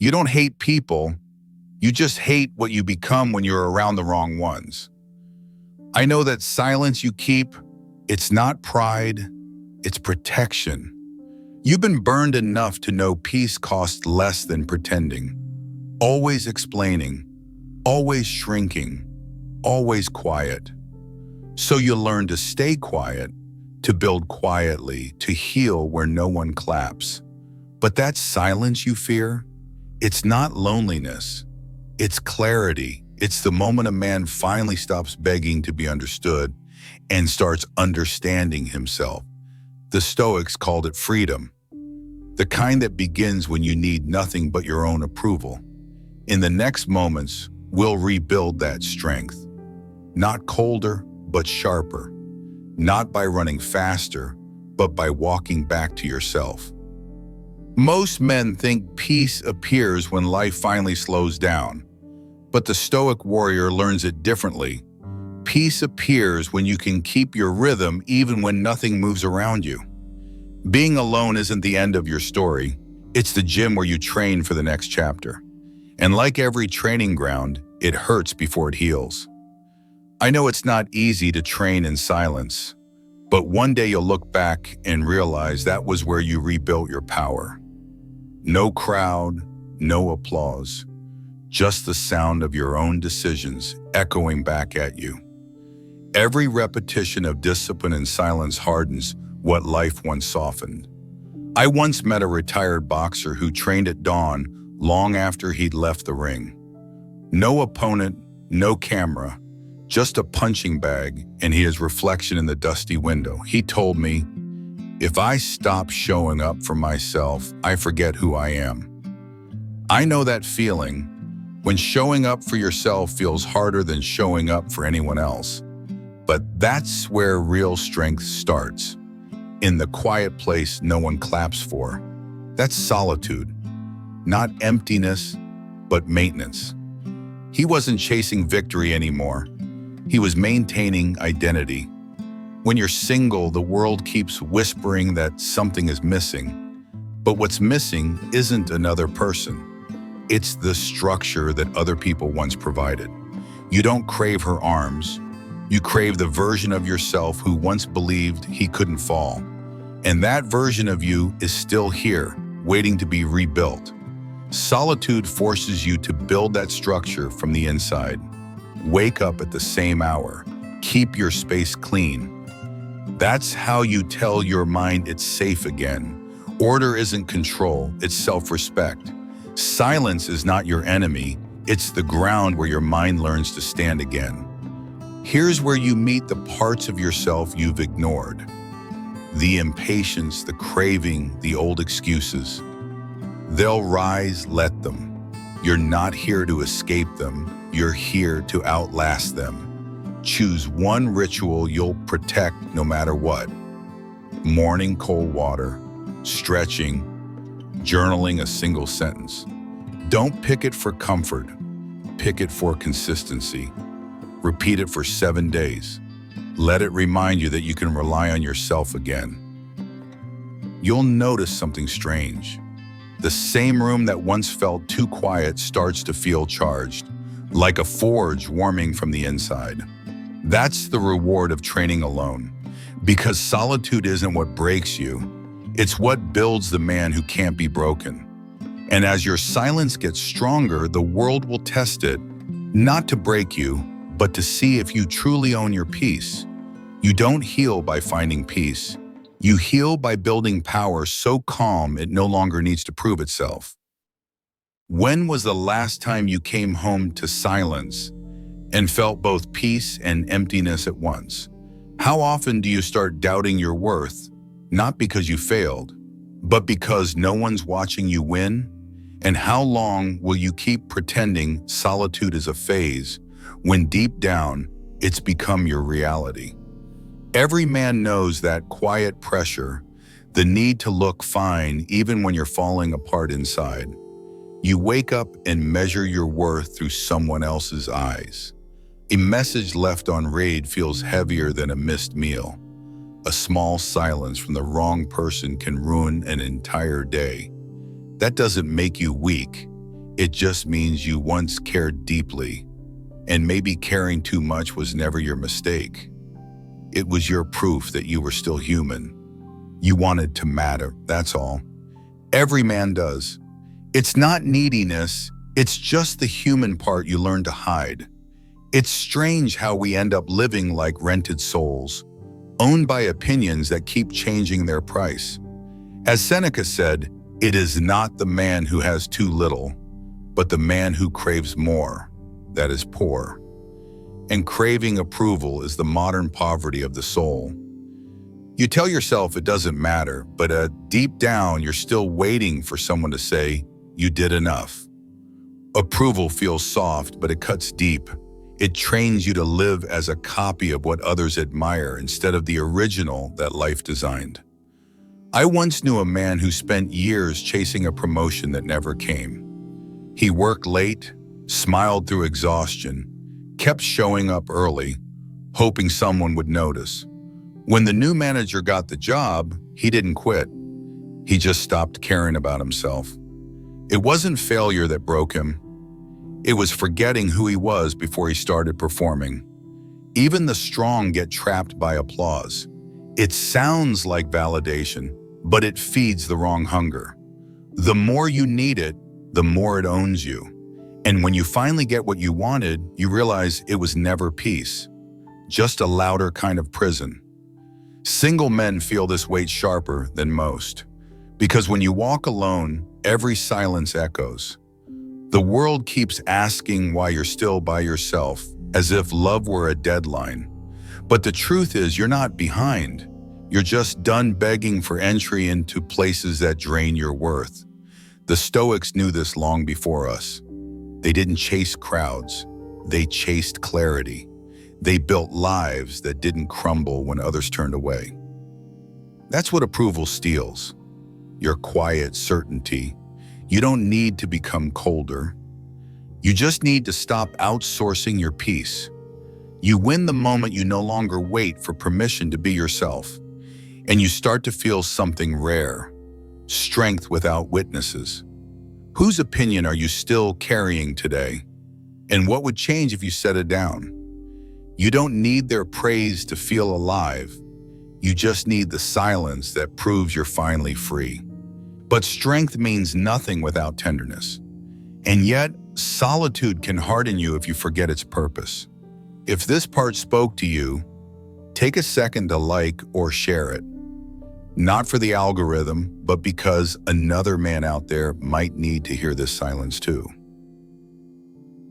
You don't hate people, you just hate what you become when you're around the wrong ones. I know that silence you keep, it's not pride, it's protection. You've been burned enough to know peace costs less than pretending. Always explaining, always shrinking, always quiet. So you learn to stay quiet, to build quietly, to heal where no one claps. But that silence you fear, it's not loneliness, it's clarity. It's the moment a man finally stops begging to be understood and starts understanding himself. The Stoics called it freedom, the kind that begins when you need nothing but your own approval. In the next moments, we'll rebuild that strength. Not colder, but sharper. Not by running faster, but by walking back to yourself. Most men think peace appears when life finally slows down, but the Stoic warrior learns it differently. Peace appears when you can keep your rhythm even when nothing moves around you. Being alone isn't the end of your story, it's the gym where you train for the next chapter. And like every training ground, it hurts before it heals. I know it's not easy to train in silence, but one day you'll look back and realize that was where you rebuilt your power. No crowd, no applause, just the sound of your own decisions echoing back at you. Every repetition of discipline and silence hardens what life once softened. I once met a retired boxer who trained at dawn long after he'd left the ring. No opponent, no camera, just a punching bag and his reflection in the dusty window. He told me, "If I stop showing up for myself, I forget who I am." I know that feeling, when showing up for yourself feels harder than showing up for anyone else. But that's where real strength starts. In the quiet place no one claps for. That's solitude. Not emptiness, but maintenance. He wasn't chasing victory anymore. He was maintaining identity. When you're single, the world keeps whispering that something is missing. But what's missing isn't another person. It's the structure that other people once provided. You don't crave her arms. You crave the version of yourself who once believed he couldn't fall. And that version of you is still here, waiting to be rebuilt. Solitude forces you to build that structure from the inside. Wake up at the same hour. Keep your space clean. That's how you tell your mind it's safe again. Order isn't control, it's self-respect. Silence is not your enemy, it's the ground where your mind learns to stand again. Here's where you meet the parts of yourself you've ignored. The impatience, the craving, the old excuses. They'll rise, let them. You're not here to escape them, you're here to outlast them. Choose one ritual you'll protect no matter what. Morning cold water, stretching, journaling a single sentence. Don't pick it for comfort, pick it for consistency. Repeat it for 7 days. Let it remind you that you can rely on yourself again. You'll notice something strange. The same room that once felt too quiet starts to feel charged, like a forge warming from the inside. That's the reward of training alone, because solitude isn't what breaks you, it's what builds the man who can't be broken. And as your silence gets stronger, the world will test it, not to break you, but to see if you truly own your peace. You don't heal by finding peace. You heal by building power so calm it no longer needs to prove itself. When was the last time you came home to silence and felt both peace and emptiness at once? How often do you start doubting your worth, not because you failed, but because no one's watching you win? And how long will you keep pretending solitude is a phase when deep down it's become your reality? Every man knows that quiet pressure, the need to look fine even when you're falling apart inside. You wake up and measure your worth through someone else's eyes. A message left on read feels heavier than a missed meal. A small silence from the wrong person can ruin an entire day. That doesn't make you weak. It just means you once cared deeply, and maybe caring too much was never your mistake. It was your proof that you were still human. You wanted to matter, that's all. Every man does. It's not neediness, it's just the human part you learn to hide. It's strange how we end up living like rented souls, owned by opinions that keep changing their price. As Seneca said, it is not the man who has too little, but the man who craves more, that is poor. And craving approval is the modern poverty of the soul. You tell yourself it doesn't matter, but deep down you're still waiting for someone to say, you did enough. Approval feels soft, but it cuts deep. It trains you to live as a copy of what others admire instead of the original that life designed. I once knew a man who spent years chasing a promotion that never came. He worked late, smiled through exhaustion, kept showing up early, hoping someone would notice. When the new manager got the job, he didn't quit. He just stopped caring about himself. It wasn't failure that broke him. It was forgetting who he was before he started performing. Even the strong get trapped by applause. It sounds like validation, but it feeds the wrong hunger. The more you need it, the more it owns you. And when you finally get what you wanted, you realize it was never peace, just a louder kind of prison. Single men feel this weight sharper than most, because when you walk alone, every silence echoes. The world keeps asking why you're still by yourself, as if love were a deadline. But the truth is, you're not behind. You're just done begging for entry into places that drain your worth. The Stoics knew this long before us. They didn't chase crowds. They chased clarity. They built lives that didn't crumble when others turned away. That's what approval steals. Your quiet certainty. You don't need to become colder. You just need to stop outsourcing your peace. You win the moment you no longer wait for permission to be yourself, and you start to feel something rare, strength without witnesses. Whose opinion are you still carrying today? And what would change if you set it down? You don't need their praise to feel alive. You just need the silence that proves you're finally free. But strength means nothing without tenderness. And yet, solitude can harden you if you forget its purpose. If this part spoke to you, take a second to like or share it. Not for the algorithm, but because another man out there might need to hear this silence too.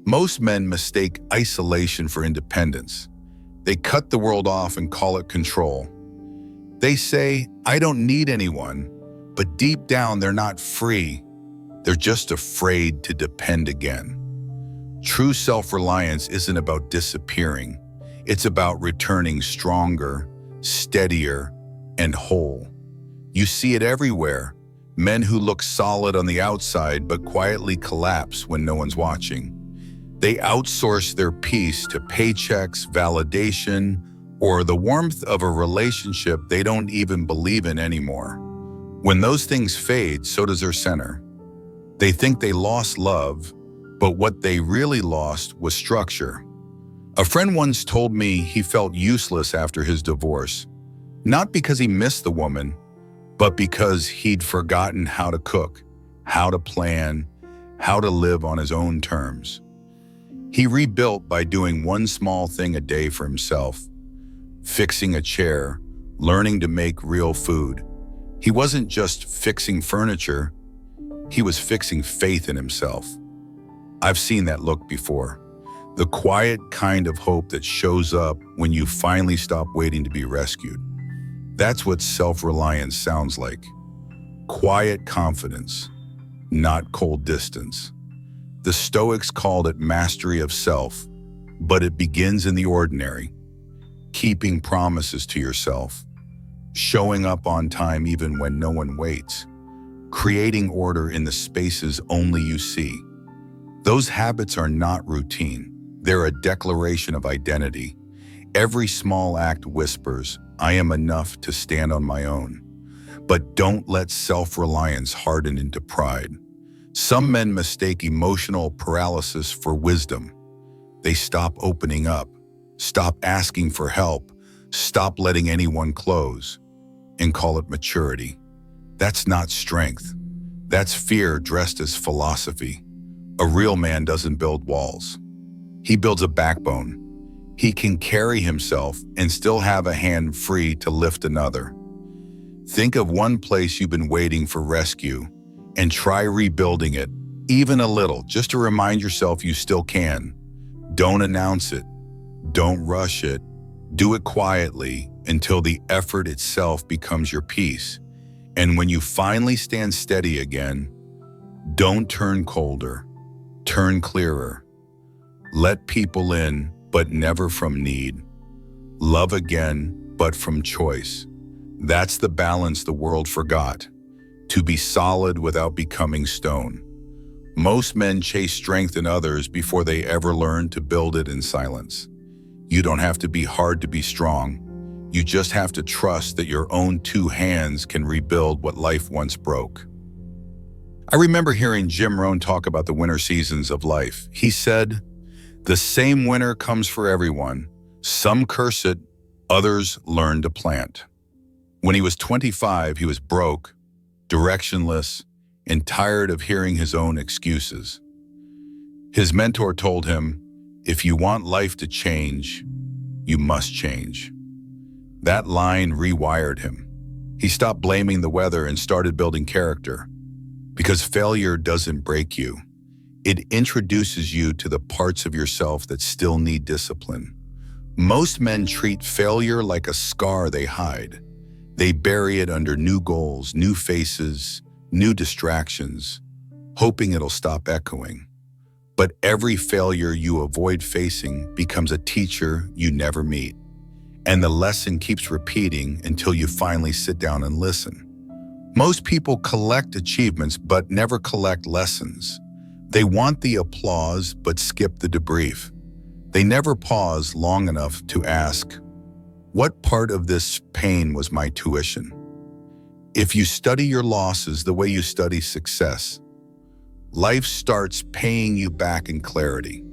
Most men mistake isolation for independence. They cut the world off and call it control. They say, I don't need anyone, but deep down they're not free. They're just afraid to depend again. True self-reliance isn't about disappearing. It's about returning stronger, steadier, and whole. You see it everywhere. Men who look solid on the outside but quietly collapse when no one's watching. They outsource their peace to paychecks, validation, or the warmth of a relationship they don't even believe in anymore. When those things fade, so does their center. They think they lost love, but what they really lost was structure. A friend once told me he felt useless after his divorce, not because he missed the woman, but because he'd forgotten how to cook, how to plan, how to live on his own terms. He rebuilt by doing one small thing a day for himself, fixing a chair, learning to make real food. He wasn't just fixing furniture, he was fixing faith in himself. I've seen that look before. The quiet kind of hope that shows up when you finally stop waiting to be rescued. That's what self-reliance sounds like. Quiet confidence, not cold distance. The Stoics called it mastery of self, but it begins in the ordinary. Keeping promises to yourself, showing up on time even when no one waits, creating order in the spaces only you see. Those habits are not routine. They're a declaration of identity. Every small act whispers, I am enough to stand on my own. But don't let self-reliance harden into pride. Some men mistake emotional paralysis for wisdom. They stop opening up, stop asking for help, stop letting anyone close, and call it maturity. That's not strength. That's fear dressed as philosophy. A real man doesn't build walls. He builds a backbone. He can carry himself and still have a hand free to lift another. Think of one place you've been waiting for rescue and try rebuilding it, even a little, just to remind yourself you still can. Don't announce it. Don't rush it. Do it quietly until the effort itself becomes your peace. And when you finally stand steady again, don't turn colder, turn clearer. Let people in, but never from need. Love again, but from choice. That's the balance the world forgot. To be solid without becoming stone. Most men chase strength in others before they ever learn to build it in silence. You don't have to be hard to be strong. You just have to trust that your own two hands can rebuild what life once broke. I remember hearing Jim Rohn talk about the winter seasons of life. He said, "The same winter comes for everyone. Some curse it, others learn to plant." When he was 25, he was broke, directionless, and tired of hearing his own excuses. His mentor told him, "If you want life to change, you must change." That line rewired him. He stopped blaming the weather and started building character. Because failure doesn't break you. It introduces you to the parts of yourself that still need discipline. Most men treat failure like a scar they hide. They bury it under new goals, new faces, new distractions, hoping it'll stop echoing. But every failure you avoid facing becomes a teacher you never meet. And the lesson keeps repeating until you finally sit down and listen. Most people collect achievements but never collect lessons. They want the applause but skip the debrief. They never pause long enough to ask, what part of this pain was my tuition? If you study your losses the way you study success, life starts paying you back in clarity.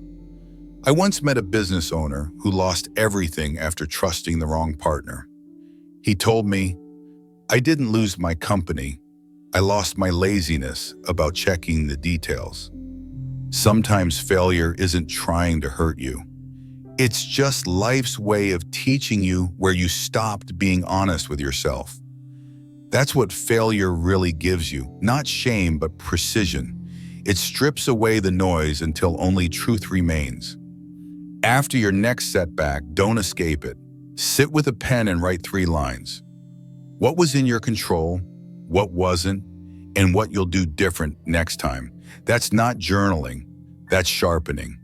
I once met a business owner who lost everything after trusting the wrong partner. He told me, "I didn't lose my company. I lost my laziness about checking the details." Sometimes failure isn't trying to hurt you. It's just life's way of teaching you where you stopped being honest with yourself. That's what failure really gives you, not shame, but precision. It strips away the noise until only truth remains. After your next setback, don't escape it. Sit with a pen and write 3 lines. What was in your control, what wasn't, and what you'll do different next time. That's not journaling, that's sharpening.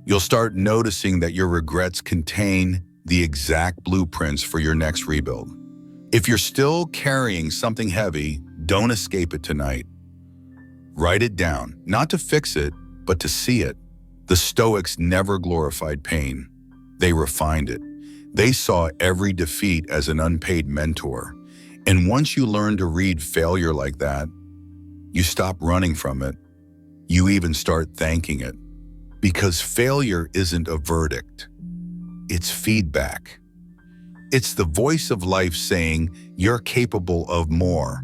You'll start noticing that your regrets contain the exact blueprints for your next rebuild. If you're still carrying something heavy, don't escape it tonight. Write it down, not to fix it, but to see it. The Stoics never glorified pain. They refined it. They saw every defeat as an unpaid mentor. And once you learn to read failure like that, you stop running from it. You even start thanking it. Because failure isn't a verdict. It's feedback. It's the voice of life saying you're capable of more.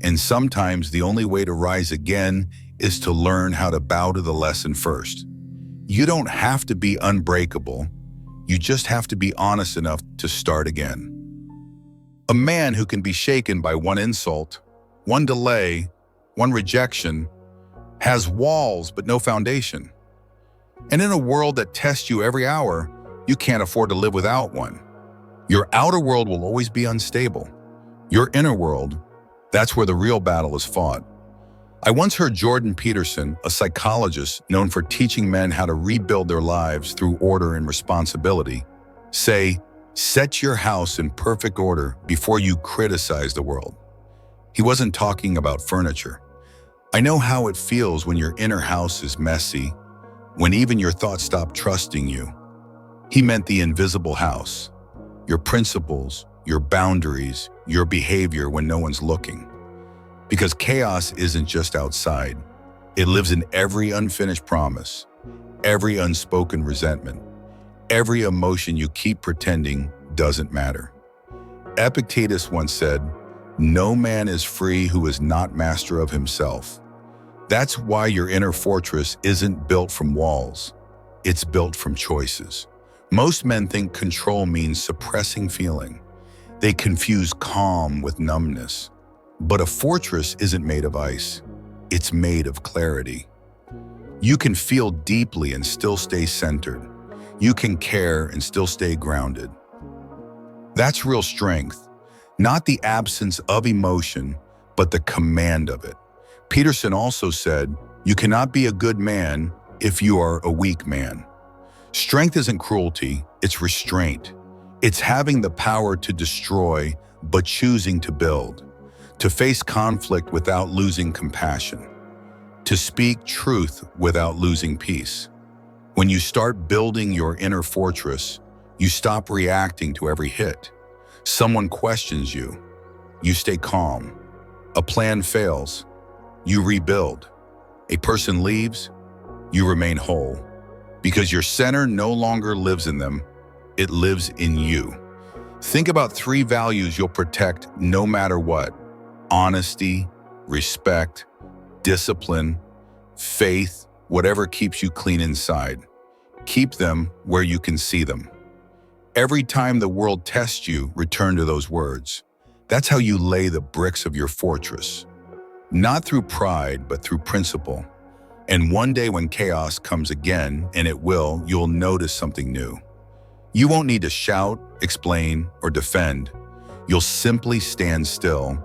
And sometimes the only way to rise again is to learn how to bow to the lesson first. You don't have to be unbreakable. You just have to be honest enough to start again. A man who can be shaken by one insult, one delay, one rejection, has walls but no foundation. And in a world that tests you every hour, you can't afford to live without one. Your outer world will always be unstable. Your inner world, that's where the real battle is fought. I once heard Jordan Peterson, a psychologist known for teaching men how to rebuild their lives through order and responsibility, say, "Set your house in perfect order before you criticize the world." He wasn't talking about furniture. I know how it feels when your inner house is messy, when even your thoughts stop trusting you. He meant the invisible house, your principles, your boundaries, your behavior when no one's looking. Because chaos isn't just outside, It lives in every unfinished promise, every unspoken resentment, every emotion you keep pretending doesn't matter. Epictetus once said, "No man is free who is not master of himself." That's why your inner fortress isn't built from walls. It's built from choices. Most men think control means suppressing feeling. They confuse calm with numbness. But a fortress isn't made of ice. It's made of clarity. You can feel deeply and still stay centered. You can care and still stay grounded. That's real strength, not the absence of emotion, but the command of it. Peterson also said, "You cannot be a good man if you are a weak man." Strength isn't cruelty, it's restraint. It's having the power to destroy, but choosing to build. To face conflict without losing compassion. To speak truth without losing peace. When you start building your inner fortress, you stop reacting to every hit. Someone questions you. You stay calm. A plan fails. You rebuild. A person leaves. You remain whole. Because your center no longer lives in them. It lives in you. Think about 3 values you'll protect no matter what. Honesty, respect, discipline, faith, whatever keeps you clean inside. Keep them where you can see them. Every time the world tests you, return to those words. That's how you lay the bricks of your fortress. Not through pride, but through principle. And one day when chaos comes again, and it will, you'll notice something new. You won't need to shout, explain, or defend. You'll simply stand still,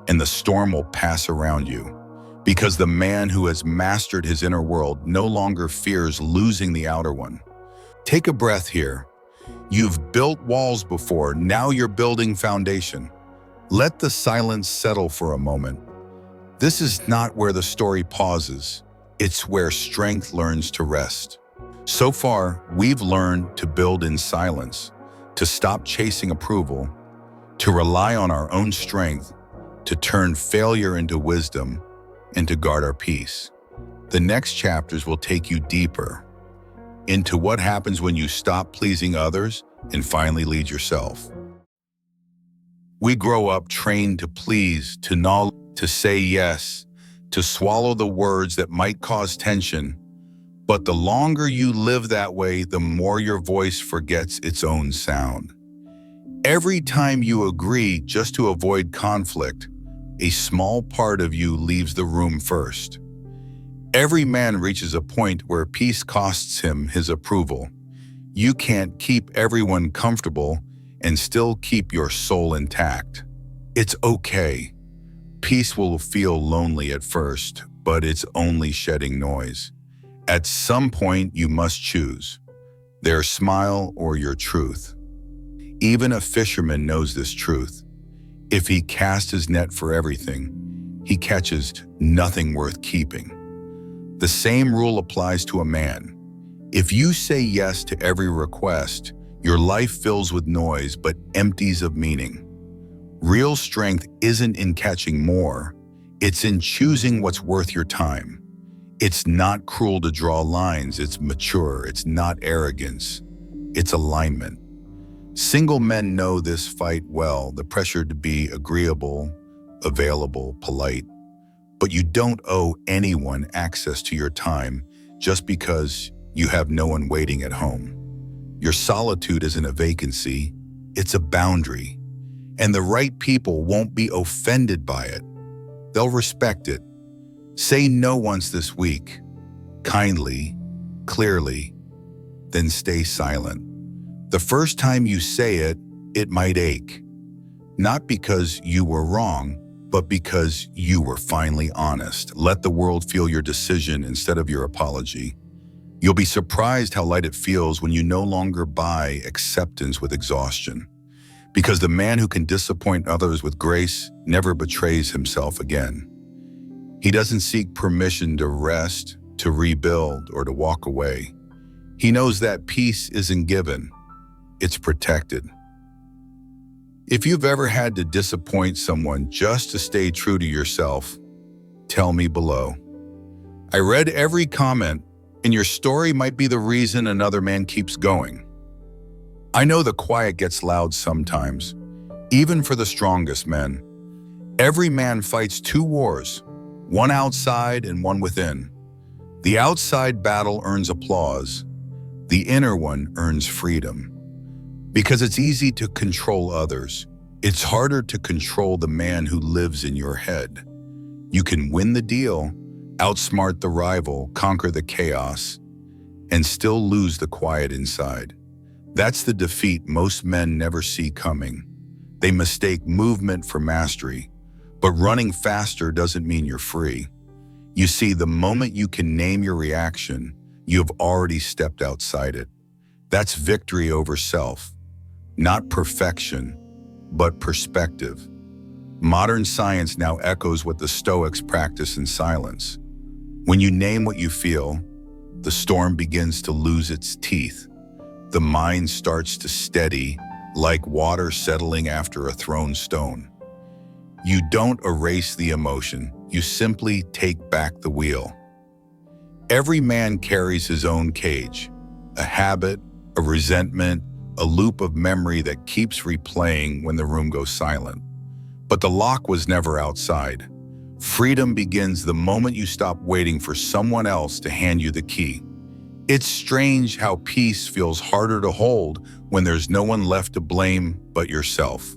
and the storm will pass around you. Because the man who has mastered his inner world no longer fears losing the outer one. Take a breath here. You've built walls before, now you're building foundation. Let the silence settle for a moment. This is not where the story pauses. It's where strength learns to rest. So far, we've learned to build in silence, to stop chasing approval, to rely on our own strength, to turn failure into wisdom, and to guard our peace. The next chapters will take you deeper into what happens when you stop pleasing others and finally lead yourself. We grow up trained to please, to knowledge, to say yes, to swallow the words that might cause tension. But the longer you live that way, the more your voice forgets its own sound. Every time you agree just to avoid conflict, a small part of you leaves the room first. Every man reaches a point where peace costs him his approval. You can't keep everyone comfortable and still keep your soul intact. It's okay. Peace will feel lonely at first, but it's only shedding noise. At some point, you must choose their smile or your truth. Even a fisherman knows this truth. If he casts his net for everything, he catches nothing worth keeping. The same rule applies to a man. If you say yes to every request, your life fills with noise but empties of meaning. Real strength isn't in catching more, it's in choosing what's worth your time. It's not cruel to draw lines, it's mature, it's not arrogance, it's alignment. Single men know this fight well, the pressure to be agreeable, available, polite. But you don't owe anyone access to your time just because you have no one waiting at home. Your solitude isn't a vacancy, it's a boundary. And the right people won't be offended by it. They'll respect it. Say no once this week, kindly, clearly, then stay silent. The first time you say it, it might ache. Not because you were wrong, but because you were finally honest. Let the world feel your decision instead of your apology. You'll be surprised how light it feels when you no longer buy acceptance with exhaustion. Because the man who can disappoint others with grace never betrays himself again. He doesn't seek permission to rest, to rebuild, or to walk away. He knows that peace isn't given, it's protected. If you've ever had to disappoint someone just to stay true to yourself, tell me below. I read every comment, and your story might be the reason another man keeps going. I know the quiet gets loud sometimes, even for the strongest men. Every man fights two wars, one outside and one within. The outside battle earns applause. The inner one earns freedom. Because it's easy to control others, it's harder to control the man who lives in your head. You can win the deal, outsmart the rival, conquer the chaos, and still lose the quiet inside. That's the defeat most men never see coming. They mistake movement for mastery, but running faster doesn't mean you're free. You see, the moment you can name your reaction, you have already stepped outside it. That's victory over self. Not perfection, but perspective. Modern science now echoes what the Stoics practice in silence. When you name what you feel, the storm begins to lose its teeth. The mind starts to steady, like water settling after a thrown stone. You don't erase the emotion, you simply take back the wheel. Every man carries his own cage, a habit, a resentment, a loop of memory that keeps replaying when the room goes silent. But the lock was never outside. Freedom begins the moment you stop waiting for someone else to hand you the key. It's strange how peace feels harder to hold when there's no one left to blame but yourself.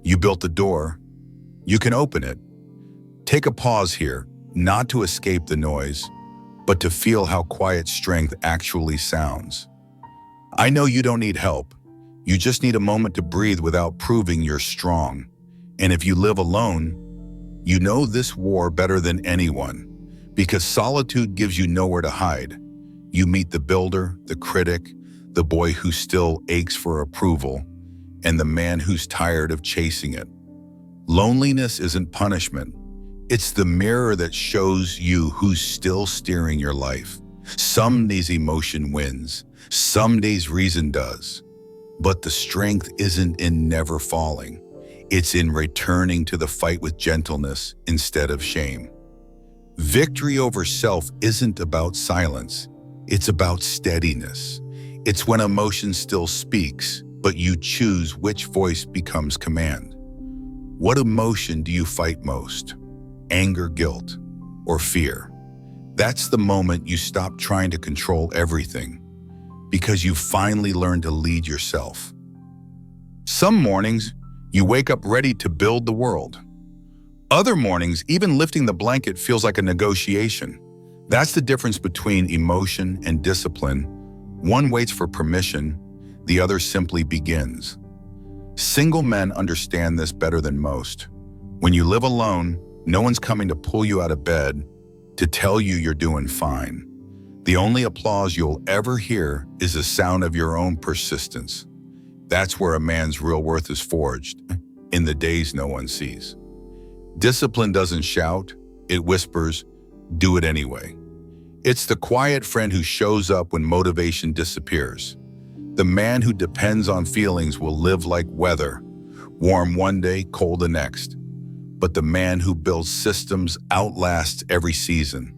You built the door. You can open it. Take a pause here, not to escape the noise, but to feel how quiet strength actually sounds. I know you don't need help. You just need a moment to breathe without proving you're strong. And if you live alone, you know this war better than anyone, because solitude gives you nowhere to hide. You meet the builder, the critic, the boy who still aches for approval, and the man who's tired of chasing it. Loneliness isn't punishment. It's the mirror that shows you who's still steering your life. Some days emotion wins, some days reason does. But the strength isn't in never falling. It's in returning to the fight with gentleness instead of shame. Victory over self isn't about silence. It's about steadiness. It's when emotion still speaks, but you choose which voice becomes command. What emotion do you fight most? Anger, guilt, or fear? That's the moment you stop trying to control everything, because you finally learn to lead yourself. Some mornings, you wake up ready to build the world. Other mornings, even lifting the blanket feels like a negotiation. That's the difference between emotion and discipline. One waits for permission, the other simply begins. Single men understand this better than most. When you live alone, no one's coming to pull you out of bed to tell you you're doing fine. The only applause you'll ever hear is the sound of your own persistence. That's where a man's real worth is forged, in the days no one sees. Discipline doesn't shout, it whispers, do it anyway. It's the quiet friend who shows up when motivation disappears. The man who depends on feelings will live like weather, warm one day, cold the next. But the man who builds systems outlasts every season.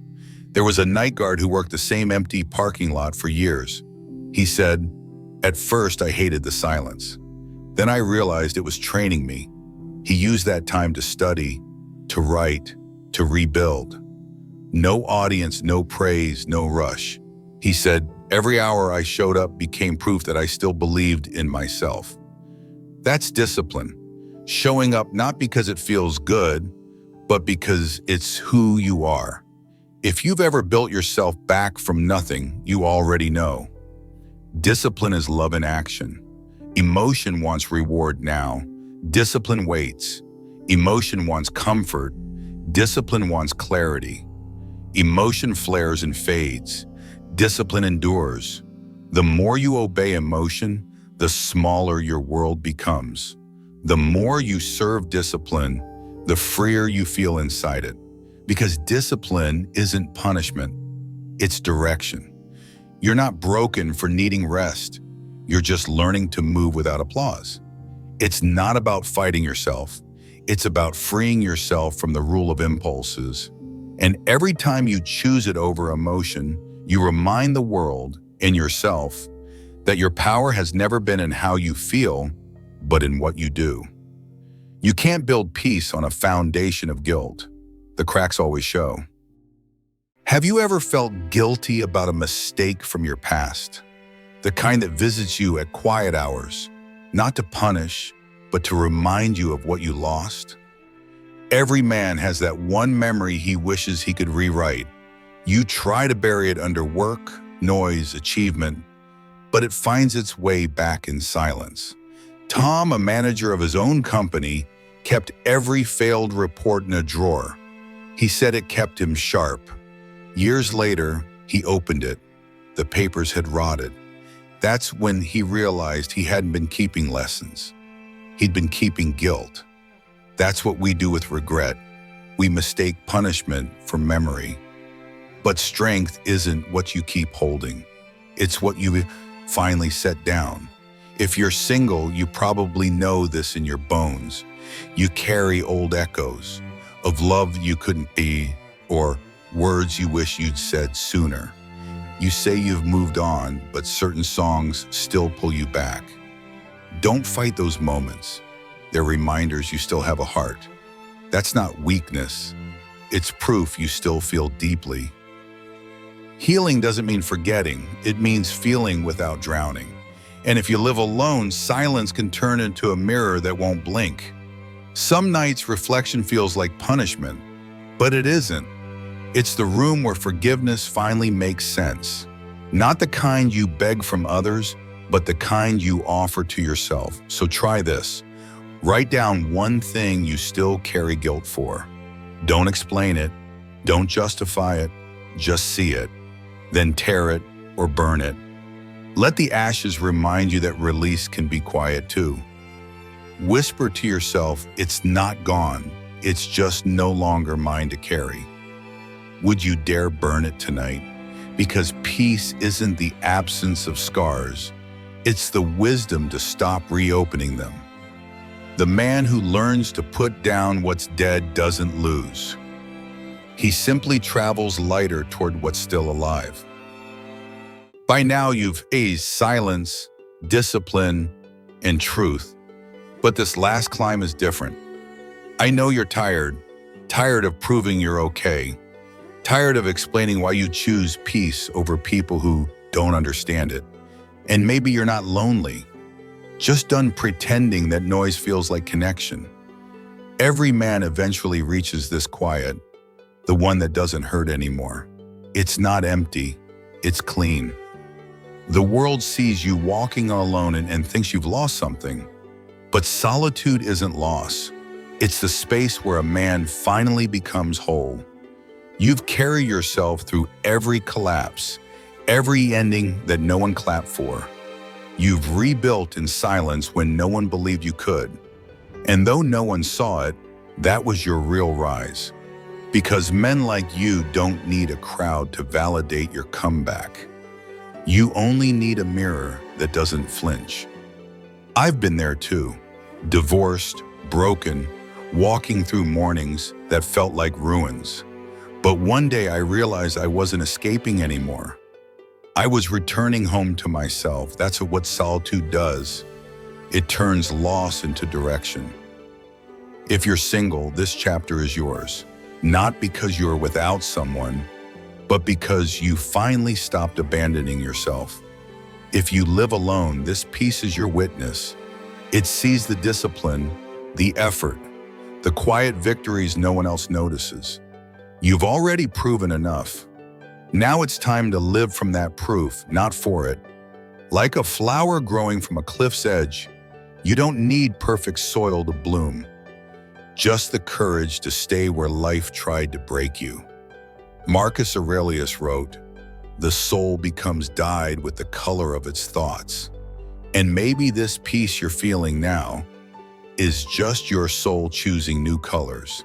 There was a night guard who worked the same empty parking lot for years. He said, "At first I hated the silence. Then I realized it was training me." He used that time to study, to write, to rebuild. No audience, no praise, no rush. He said, "Every hour I showed up became proof that I still believed in myself." That's discipline. Showing up not because it feels good, but because it's who you are. If you've ever built yourself back from nothing, you already know. Discipline is love in action. Emotion wants reward now. Discipline waits. Emotion wants comfort. Discipline wants clarity. Emotion flares and fades. Discipline endures. The more you obey emotion, the smaller your world becomes. The more you serve discipline, the freer you feel inside it. Because discipline isn't punishment, it's direction. You're not broken for needing rest. You're just learning to move without applause. It's not about fighting yourself. It's about freeing yourself from the rule of impulses. And every time you choose it over emotion, you remind the world and yourself that your power has never been in how you feel, but in what you do. You can't build peace on a foundation of guilt. The cracks always show. Have you ever felt guilty about a mistake from your past? The kind that visits you at quiet hours, not to punish, but to remind you of what you lost? Every man has that one memory he wishes he could rewrite. You try to bury it under work, noise, achievement, but it finds its way back in silence. Tom, a manager of his own company, kept every failed report in a drawer. He said it kept him sharp. Years later, he opened it. The papers had rotted. That's when he realized he hadn't been keeping lessons. He'd been keeping guilt. That's what we do with regret. We mistake punishment for memory. But strength isn't what you keep holding. It's what you finally set down. If you're single, you probably know this in your bones. You carry old echoes of love you couldn't be, or words you wish you'd said sooner. You say you've moved on, but certain songs still pull you back. Don't fight those moments. They're reminders you still have a heart. That's not weakness. It's proof you still feel deeply. Healing doesn't mean forgetting. It means feeling without drowning. And if you live alone, silence can turn into a mirror that won't blink. Some nights reflection feels like punishment, but it isn't. It's the room where forgiveness finally makes sense. Not the kind you beg from others, but the kind you offer to yourself. So try this. Write down one thing you still carry guilt for. Don't explain it. Don't justify it. Just see it. Then tear it or burn it. Let the ashes remind you that release can be quiet too. Whisper to yourself, it's not gone. It's just no longer mine to carry. Would you dare burn it tonight? Because peace isn't the absence of scars. It's the wisdom to stop reopening them. The man who learns to put down what's dead doesn't lose. He simply travels lighter toward what's still alive. By now you've aced silence, discipline, and truth. But this last climb is different. I know you're tired of proving you're okay. Tired of explaining why you choose peace over people who don't understand it. And maybe you're not lonely, just done pretending that noise feels like connection. Every man eventually reaches this quiet, the one that doesn't hurt anymore. It's not empty, it's clean. The world sees you walking alone and thinks you've lost something. But solitude isn't loss. It's the space where a man finally becomes whole. You've carried yourself through every collapse, every ending that no one clapped for. You've rebuilt in silence when no one believed you could. And though no one saw it, that was your real rise. Because men like you don't need a crowd to validate your comeback. You only need a mirror that doesn't flinch. I've been there too, divorced, broken, walking through mornings that felt like ruins. But one day I realized I wasn't escaping anymore. I was returning home to myself. That's what solitude does. It turns loss into direction. If you're single, this chapter is yours. Not because you're without someone, but because you finally stopped abandoning yourself. If you live alone, this piece is your witness. It sees the discipline, the effort, the quiet victories no one else notices. You've already proven enough. Now it's time to live from that proof, not for it. Like a flower growing from a cliff's edge, you don't need perfect soil to bloom. Just the courage to stay where life tried to break you. Marcus Aurelius wrote, "The soul becomes dyed with the color of its thoughts." And maybe this peace you're feeling now is just your soul choosing new colors.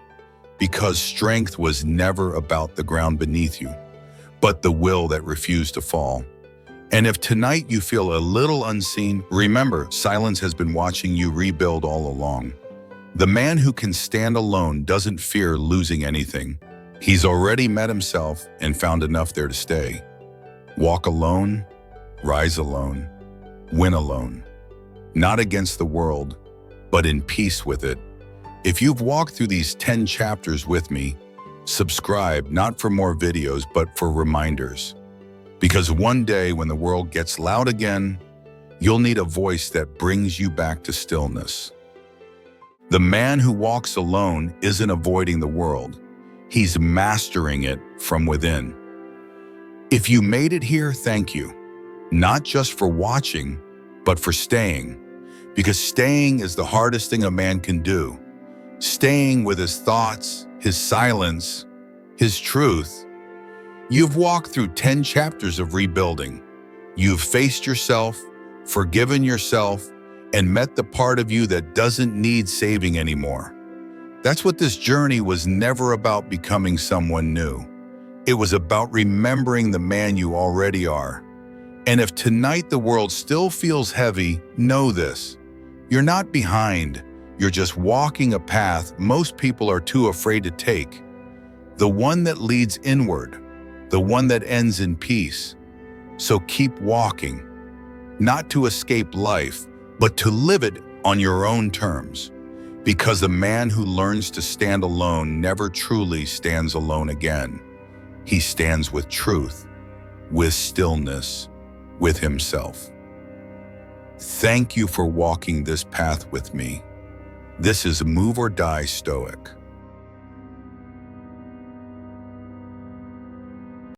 Because strength was never about the ground beneath you, but the will that refused to fall. And if tonight you feel a little unseen, remember, silence has been watching you rebuild all along. The man who can stand alone doesn't fear losing anything. He's already met himself and found enough there to stay. Walk alone, rise alone, win alone. Not against the world, but in peace with it. If you've walked through these 10 chapters with me, subscribe not for more videos, but for reminders. Because one day when the world gets loud again, you'll need a voice that brings you back to stillness. The man who walks alone isn't avoiding the world. He's mastering it from within. If you made it here, thank you. Not just for watching, but for staying. Because staying is the hardest thing a man can do. Staying with his thoughts, his silence, his truth. You've walked through 10 chapters of rebuilding. You've faced yourself, forgiven yourself, and met the part of you that doesn't need saving anymore. That's what this journey was never about becoming someone new. It was about remembering the man you already are. And if tonight the world still feels heavy, know this. You're not behind. You're just walking a path most people are too afraid to take. The one that leads inward, the one that ends in peace. So keep walking, not to escape life, but to live it on your own terms. Because the man who learns to stand alone never truly stands alone again. He stands with truth, with stillness, with himself. Thank you for walking this path with me. This is Move or Die Stoic.